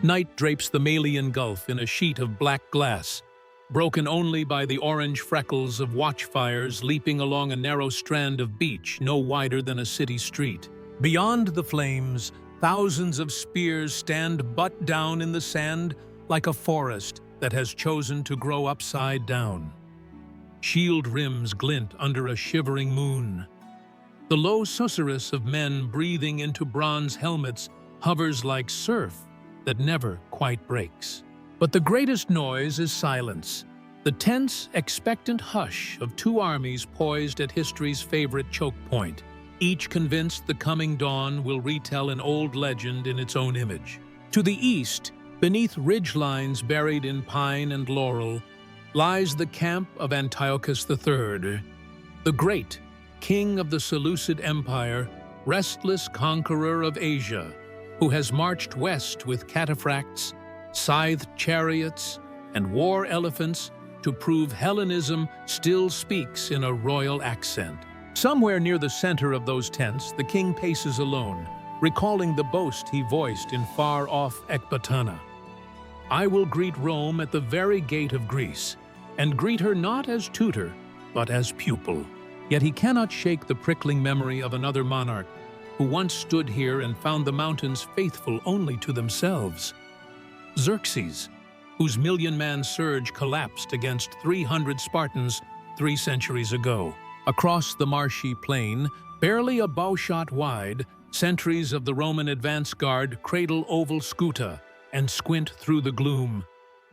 Night drapes the Malian Gulf in a sheet of black glass, broken only by the orange freckles of watchfires leaping along a narrow strand of beach no wider than a city street. Beyond the flames, thousands of spears stand butt down in the sand like a forest that has chosen to grow upside down. Shield rims glint under a shivering moon. The low susurrus of men breathing into bronze helmets hovers like surf that never quite breaks. But the greatest noise is silence, the tense, expectant hush of two armies poised at history's favorite choke point, each convinced the coming dawn will retell an old legend in its own image. To the east, beneath ridgelines buried in pine and laurel, lies the camp of Antiochus III, the great, king of the Seleucid Empire, restless conqueror of Asia, who has marched west with cataphracts, scythed chariots, and war elephants to prove Hellenism still speaks in a royal accent. Somewhere near the center of those tents, the king paces alone, recalling the boast he voiced in far-off Ecbatana. I will greet Rome at the very gate of Greece, and greet her not as tutor, but as pupil. Yet he cannot shake the prickling memory of another monarch who once stood here and found the mountains faithful only to themselves. Xerxes, whose million-man surge collapsed against 300 Spartans 3 centuries ago. Across the marshy plain, barely a bowshot wide, sentries of the Roman advance guard cradle oval scuta and squint through the gloom,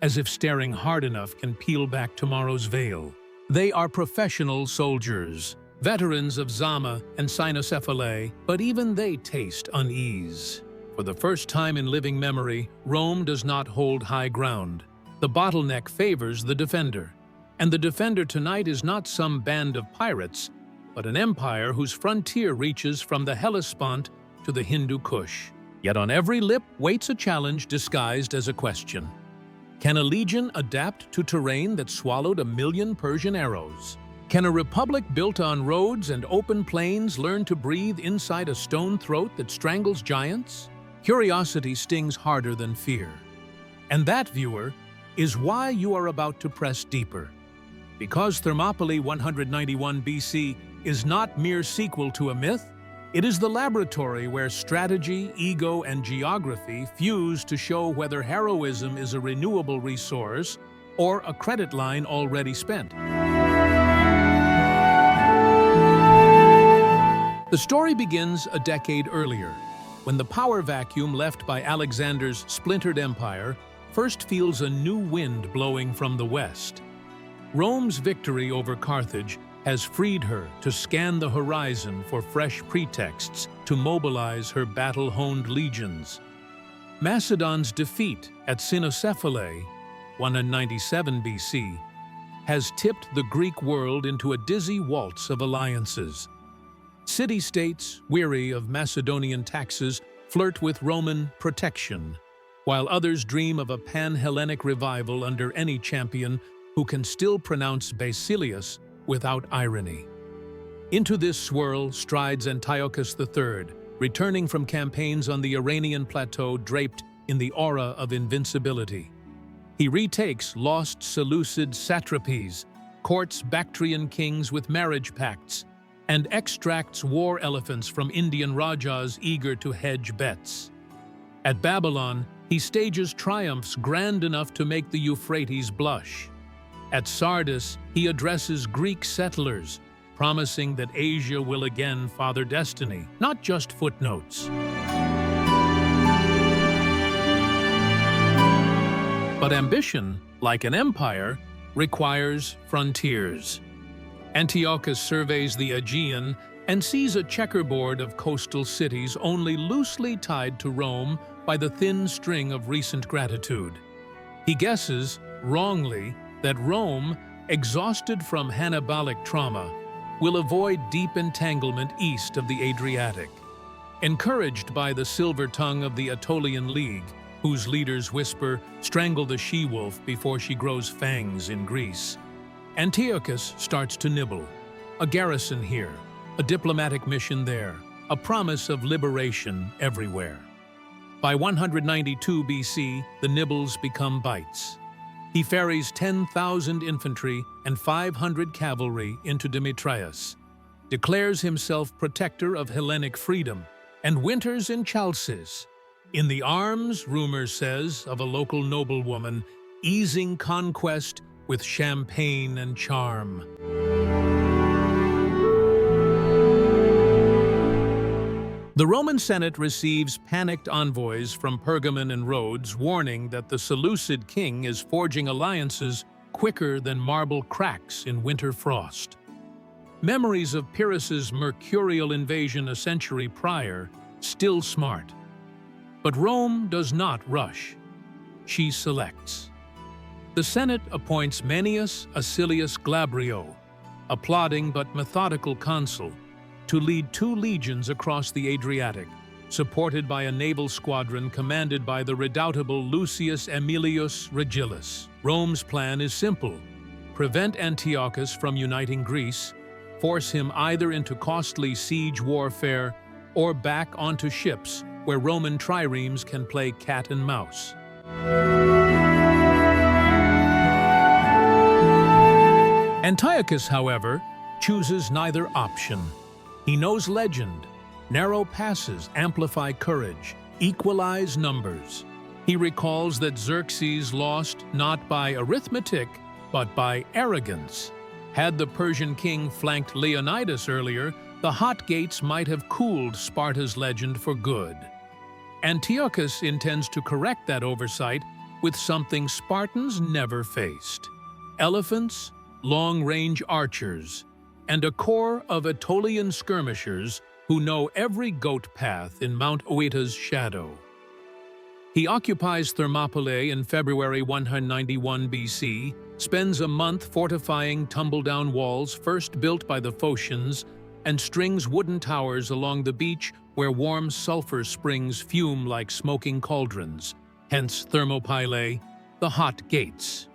as if staring hard enough can peel back tomorrow's veil. They are professional soldiers, veterans of Zama and Cynocephalae, but even they taste unease. For the first time in living memory, Rome does not hold high ground. The bottleneck favors the defender. And the defender tonight is not some band of pirates, but an empire whose frontier reaches from the Hellespont to the Hindu Kush. Yet on every lip waits a challenge disguised as a question. Can a legion adapt to terrain that swallowed 1 million Persian arrows? Can a republic built on roads and open plains learn to breathe inside a stone throat that strangles giants? Curiosity stings harder than fear. And that, viewer, is why you are about to press deeper. Because Thermopylae 191 BC is not mere sequel to a myth, it is the laboratory where strategy, ego, and geography fuse to show whether heroism is a renewable resource or a credit line already spent. The story begins a decade earlier, when the power vacuum left by Alexander's splintered empire first feels a new wind blowing from the west. Rome's victory over Carthage has freed her to scan the horizon for fresh pretexts to mobilize her battle-honed legions. Macedon's defeat at Cynocephalae, 197 BC, has tipped the Greek world into a dizzy waltz of alliances. City-states, weary of Macedonian taxes, flirt with Roman protection, while others dream of a pan-Hellenic revival under any champion who can still pronounce Basilius without irony. Into this swirl strides Antiochus III, returning from campaigns on the Iranian plateau draped in the aura of invincibility. He retakes lost Seleucid satrapies, courts Bactrian kings with marriage pacts, and extracts war elephants from Indian rajas eager to hedge bets. At Babylon, he stages triumphs grand enough to make the Euphrates blush. At Sardis, he addresses Greek settlers, promising that Asia will again father destiny, not just footnotes. But ambition, like an empire, requires frontiers. Antiochus surveys the Aegean and sees a checkerboard of coastal cities only loosely tied to Rome by the thin string of recent gratitude. He guesses, wrongly, that Rome, exhausted from Hannibalic trauma, will avoid deep entanglement east of the Adriatic. Encouraged by the silver tongue of the Aetolian League, whose leaders whisper, "Strangle the she-wolf before she grows fangs in Greece," Antiochus starts to nibble. A garrison here, a diplomatic mission there, a promise of liberation everywhere. By 192 BC, the nibbles become bites. He ferries 10,000 infantry and 500 cavalry into Demetrius, declares himself protector of Hellenic freedom, and winters in Chalcis, in the arms, rumor says, of a local noblewoman, easing conquest with champagne and charm. The Roman Senate receives panicked envoys from Pergamon and Rhodes warning that the Seleucid king is forging alliances quicker than marble cracks in winter frost. Memories of Pyrrhus's mercurial invasion a century prior still smart. But Rome does not rush. She selects. The Senate appoints Manius Acilius Glabrio, a plodding but methodical consul, to lead 2 legions across the Adriatic, supported by a naval squadron commanded by the redoubtable Lucius Aemilius Regillus. Rome's plan is simple: prevent Antiochus from uniting Greece, force him either into costly siege warfare or back onto ships where Roman triremes can play cat and mouse. Antiochus, however, chooses neither option. He knows legend. Narrow passes amplify courage, equalize numbers. He recalls that Xerxes lost not by arithmetic, but by arrogance. Had the Persian king flanked Leonidas earlier, the hot gates might have cooled Sparta's legend for good. Antiochus intends to correct that oversight with something Spartans never faced: elephants, long-range archers, and a corps of Aetolian skirmishers who know every goat path in Mount Oeta's shadow. He occupies Thermopylae in February 191 BC, spends a month fortifying tumble-down walls first built by the Phocians, and strings wooden towers along the beach where warm sulfur springs fume like smoking cauldrons, hence Thermopylae, the hot gates.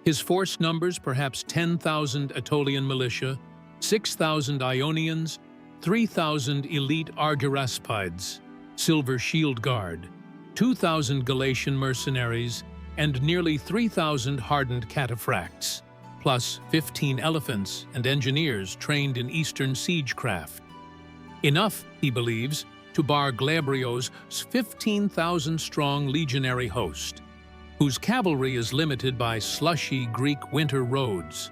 His force numbers perhaps 10,000 Aetolian militia, 6,000 Ionians, 3,000 elite Argyraspides, Silver Shield Guard, 2,000 Galatian mercenaries, and nearly 3,000 hardened cataphracts, plus 15 elephants and engineers trained in Eastern siegecraft. Enough, he believes, to bar Glabrio's 15,000-strong legionary host, whose cavalry is limited by slushy Greek winter roads.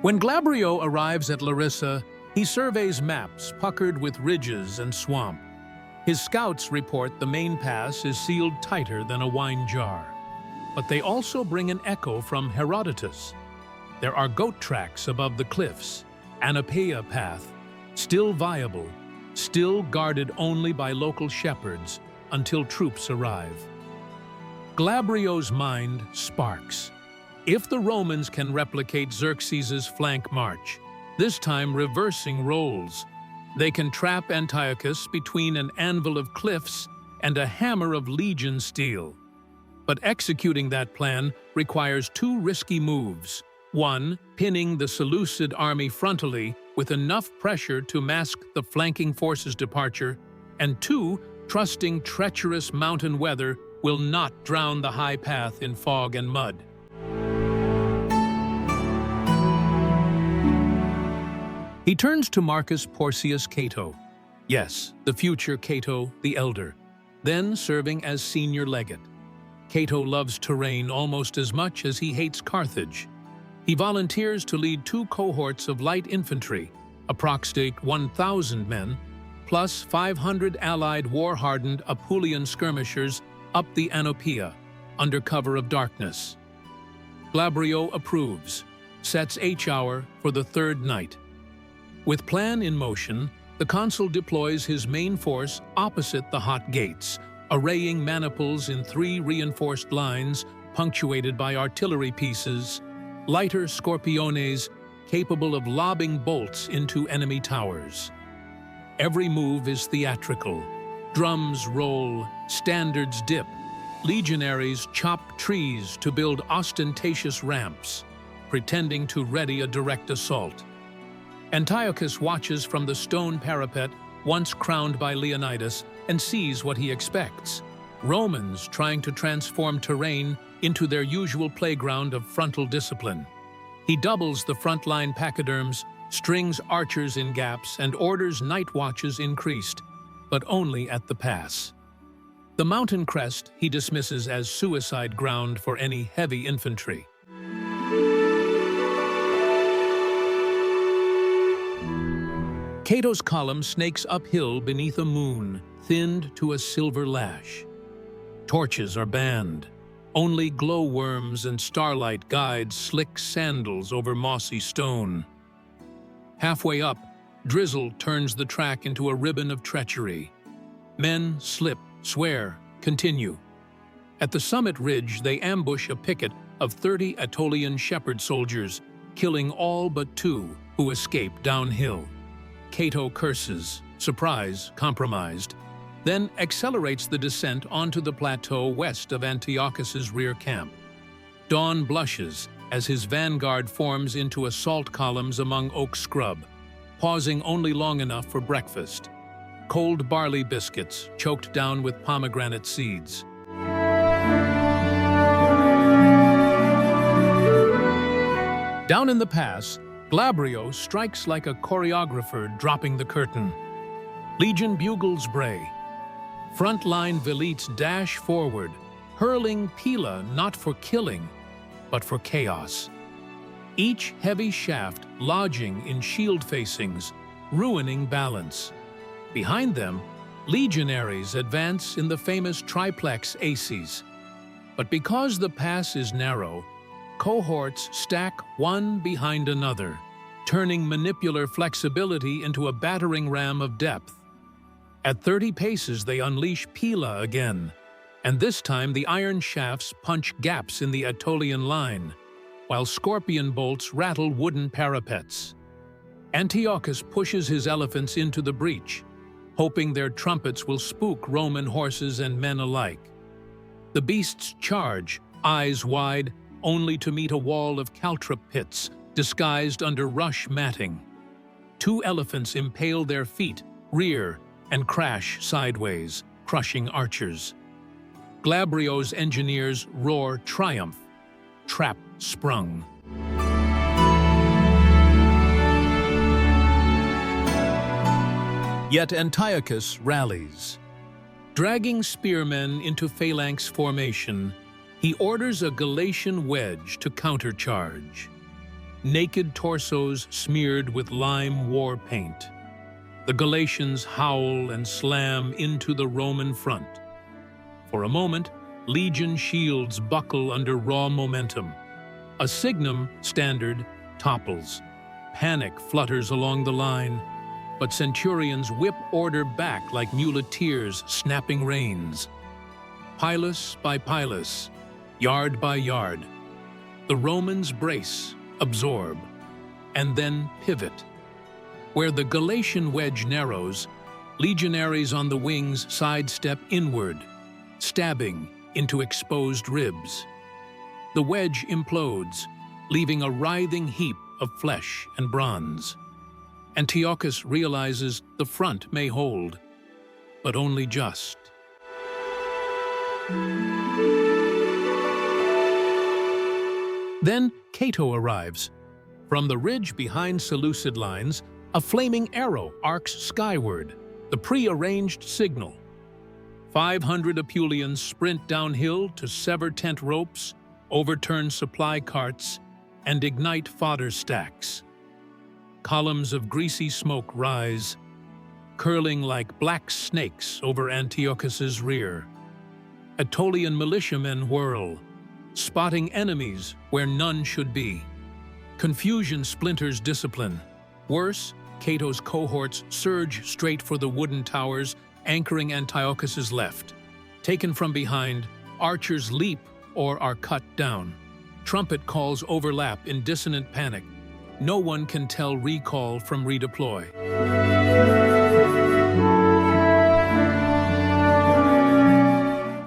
When Glabrio arrives at Larissa, he surveys maps puckered with ridges and swamp. His scouts report the main pass is sealed tighter than a wine jar. But they also bring an echo from Herodotus. There are goat tracks above the cliffs, Anapeia path, still viable, still guarded only by local shepherds until troops arrive. Glabrio's mind sparks. If the Romans can replicate Xerxes' flank march, this time reversing roles, they can trap Antiochus between an anvil of cliffs and a hammer of legion steel. But executing that plan requires 2 risky moves. 1, pinning the Seleucid army frontally with enough pressure to mask the flanking forces' departure, and 2, trusting treacherous mountain weather will not drown the high path in fog and mud. He turns to Marcus Porcius Cato. Yes, the future Cato the Elder, then serving as senior legate. Cato loves terrain almost as much as he hates Carthage. He volunteers to lead 2 cohorts of light infantry, approximate 1,000 men, plus 500 allied war-hardened Apulian skirmishers up the Anapeia, under cover of darkness. Glabrio approves, sets H-hour for the 3rd night. With plan in motion, the consul deploys his main force opposite the hot gates, arraying maniples in 3 reinforced lines punctuated by artillery pieces, lighter scorpiones capable of lobbing bolts into enemy towers. Every move is theatrical. Drums roll, standards dip, legionaries chop trees to build ostentatious ramps, pretending to ready a direct assault. Antiochus watches from the stone parapet, once crowned by Leonidas, and sees what he expects: Romans trying to transform terrain into their usual playground of frontal discipline. He doubles the frontline pachyderms, strings archers in gaps, and orders night watches increased, but only at the pass. The mountain crest he dismisses as suicide ground for any heavy infantry. Cato's column snakes uphill beneath a moon, thinned to a silver lash. Torches are banned. Only glowworms and starlight guide slick sandals over mossy stone. Halfway up, drizzle turns the track into a ribbon of treachery. Men slip, swear, continue. At the summit ridge, they ambush a picket of 30 Aetolian shepherd soldiers, killing all but 2 who escape downhill. Cato curses, surprise, compromised, then accelerates the descent onto the plateau west of Antiochus's rear camp. Dawn blushes as his vanguard forms into assault columns among oak scrub, pausing only long enough for breakfast: cold barley biscuits choked down with pomegranate seeds. Down in the pass, Glabrio strikes like a choreographer dropping the curtain. Legion bugles bray. Frontline velites dash forward, hurling pila not for killing, but for chaos. Each heavy shaft lodging in shield facings, ruining balance. Behind them, legionaries advance in the famous triplex aces. But because the pass is narrow, cohorts stack one behind another, turning manipular flexibility into a battering ram of depth. At 30 paces, they unleash pila again, and this time the iron shafts punch gaps in the Aetolian line, while scorpion bolts rattle wooden parapets. Antiochus pushes his elephants into the breach, hoping their trumpets will spook Roman horses and men alike. The beasts charge, eyes wide, only to meet a wall of caltrop pits disguised under rush matting. 2 elephants impale their feet, rear, and crash sideways, crushing archers. Glabrio's engineers roar triumph. Trap sprung. Yet Antiochus rallies. Dragging spearmen into phalanx formation, he orders a Galatian wedge to countercharge. Naked torsos smeared with lime war paint. The Galatians howl and slam into the Roman front. For a moment, legion shields buckle under raw momentum. A signum standard topples. Panic flutters along the line, but centurions whip order back like muleteers snapping reins. Pilus by pilus, yard by yard, the Romans brace, absorb, and then pivot. Where the Galatian wedge narrows, legionaries on the wings sidestep inward, stabbing into exposed ribs. The wedge implodes, leaving a writhing heap of flesh and bronze. Antiochus realizes the front may hold, but only just. Then Cato arrives. From the ridge behind Seleucid lines, a flaming arrow arcs skyward, the pre-arranged signal. 500 Apulians sprint downhill to sever tent ropes, overturn supply carts, and ignite fodder stacks. Columns of greasy smoke rise, curling like black snakes over Antiochus's rear. Aetolian militiamen whirl, spotting enemies where none should be. Confusion splinters discipline. Worse, Cato's cohorts surge straight for the wooden towers anchoring Antiochus's left. Taken from behind, archers leap or are cut down. Trumpet calls overlap in dissonant panic. No one can tell recall from redeploy.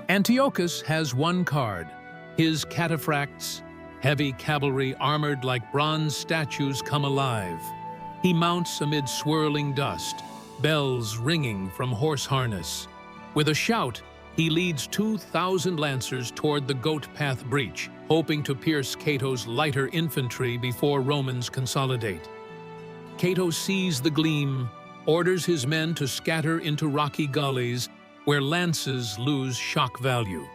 Antiochus has one card. His cataphracts, heavy cavalry armored like bronze statues, come alive. He mounts amid swirling dust, bells ringing from horse harness. With a shout, he leads 2,000 lancers toward the Goat Path breach, hoping to pierce Cato's lighter infantry before Romans consolidate. Cato sees the gleam, orders his men to scatter into rocky gullies where lances lose shock value.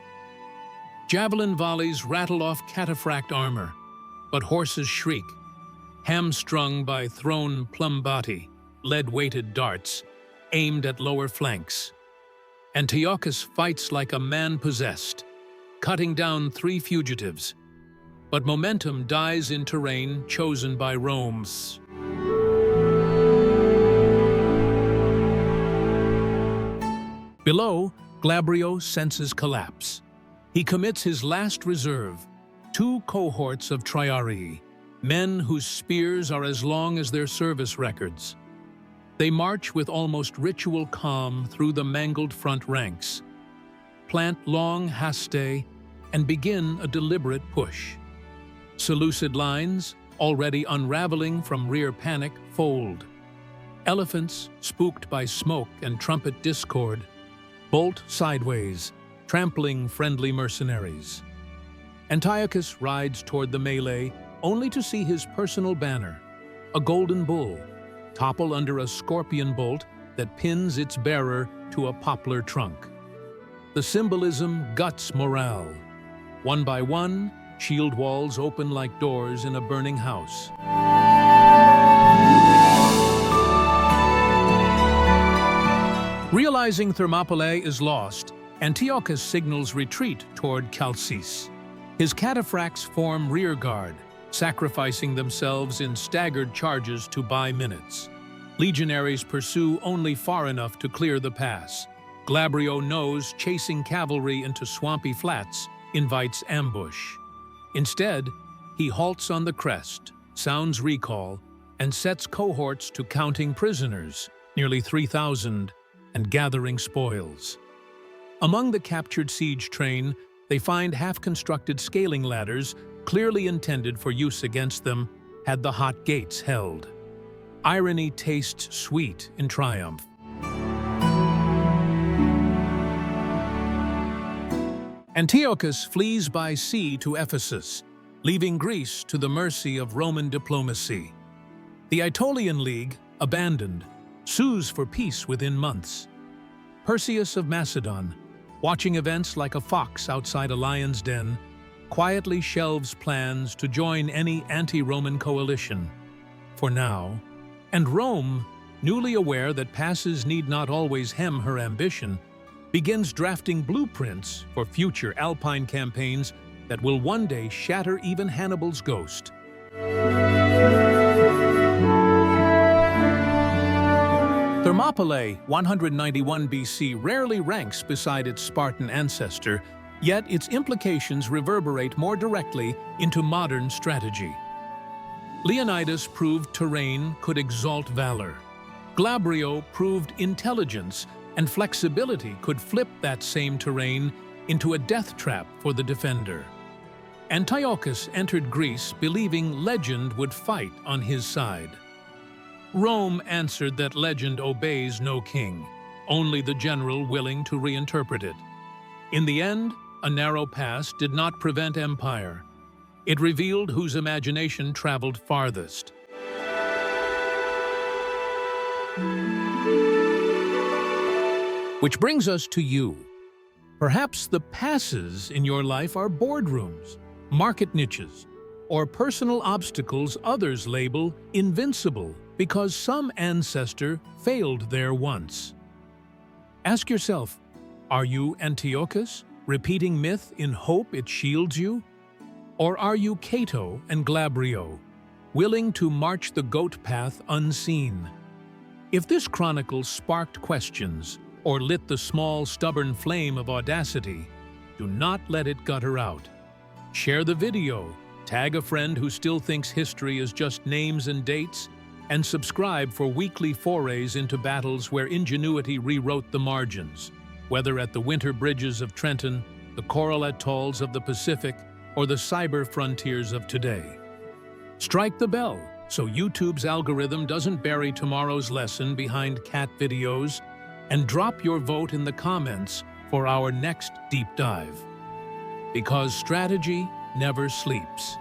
Javelin volleys rattle off cataphract armor, but horses shriek, hamstrung by thrown plumbati, lead-weighted darts, aimed at lower flanks. Antiochus fights like a man possessed, cutting down 3 fugitives, but momentum dies in terrain chosen by Rome. Below, Glabrio senses collapse. He commits his last reserve, 2 cohorts of triarii, men whose spears are as long as their service records. They march with almost ritual calm through the mangled front ranks, plant long hastae, and begin a deliberate push. Seleucid lines, already unraveling from rear panic, fold. Elephants, spooked by smoke and trumpet discord, bolt sideways, trampling friendly mercenaries. Antiochus rides toward the melee, only to see his personal banner, a golden bull, topple under a scorpion bolt that pins its bearer to a poplar trunk. The symbolism guts morale. One by one, shield walls open like doors in a burning house. Realizing Thermopylae is lost, Antiochus signals retreat toward Chalcis. His cataphracts form rearguard, sacrificing themselves in staggered charges to buy minutes. Legionaries pursue only far enough to clear the pass. Glabrio knows chasing cavalry into swampy flats invites ambush. Instead, he halts on the crest, sounds recall, and sets cohorts to counting prisoners, nearly 3,000, and gathering spoils. Among the captured siege train, they find half-constructed scaling ladders clearly intended for use against them had the hot gates held. Irony tastes sweet in triumph. Antiochus flees by sea to Ephesus, leaving Greece to the mercy of Roman diplomacy. The Aetolian League, abandoned, sues for peace within months. Perseus of Macedon, watching events like a fox outside a lion's den, quietly shelves plans to join any anti-Roman coalition, for now. And Rome, newly aware that passes need not always hem her ambition, begins drafting blueprints for future Alpine campaigns that will one day shatter even Hannibal's ghost. Thermopylae, 191 BC, rarely ranks beside its Spartan ancestor, yet its implications reverberate more directly into modern strategy. Leonidas proved terrain could exalt valor. Glabrio proved intelligence and flexibility could flip that same terrain into a death trap for the defender. Antiochus entered Greece believing legend would fight on his side. Rome answered that legend obeys no king, only the general willing to reinterpret it. In the end, a narrow pass did not prevent empire. It revealed whose imagination traveled farthest. Which brings us to you. Perhaps the passes in your life are boardrooms, market niches, or personal obstacles others label invincible because some ancestor failed there once. Ask yourself, are you Antiochus, repeating myth in hope it shields you? Or are you Cato and Glabrio, willing to march the goat path unseen? If this chronicle sparked questions or lit the small, stubborn flame of audacity, do not let it gutter out. Share the video, tag a friend who still thinks history is just names and dates, and subscribe for weekly forays into battles where ingenuity rewrote the margins, whether at the winter bridges of Trenton, the coral atolls of the Pacific, or the cyber frontiers of today. Strike the bell, so YouTube's algorithm doesn't bury tomorrow's lesson behind cat videos, and drop your vote in the comments for our next deep dive. Because strategy never sleeps,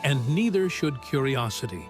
and neither should curiosity.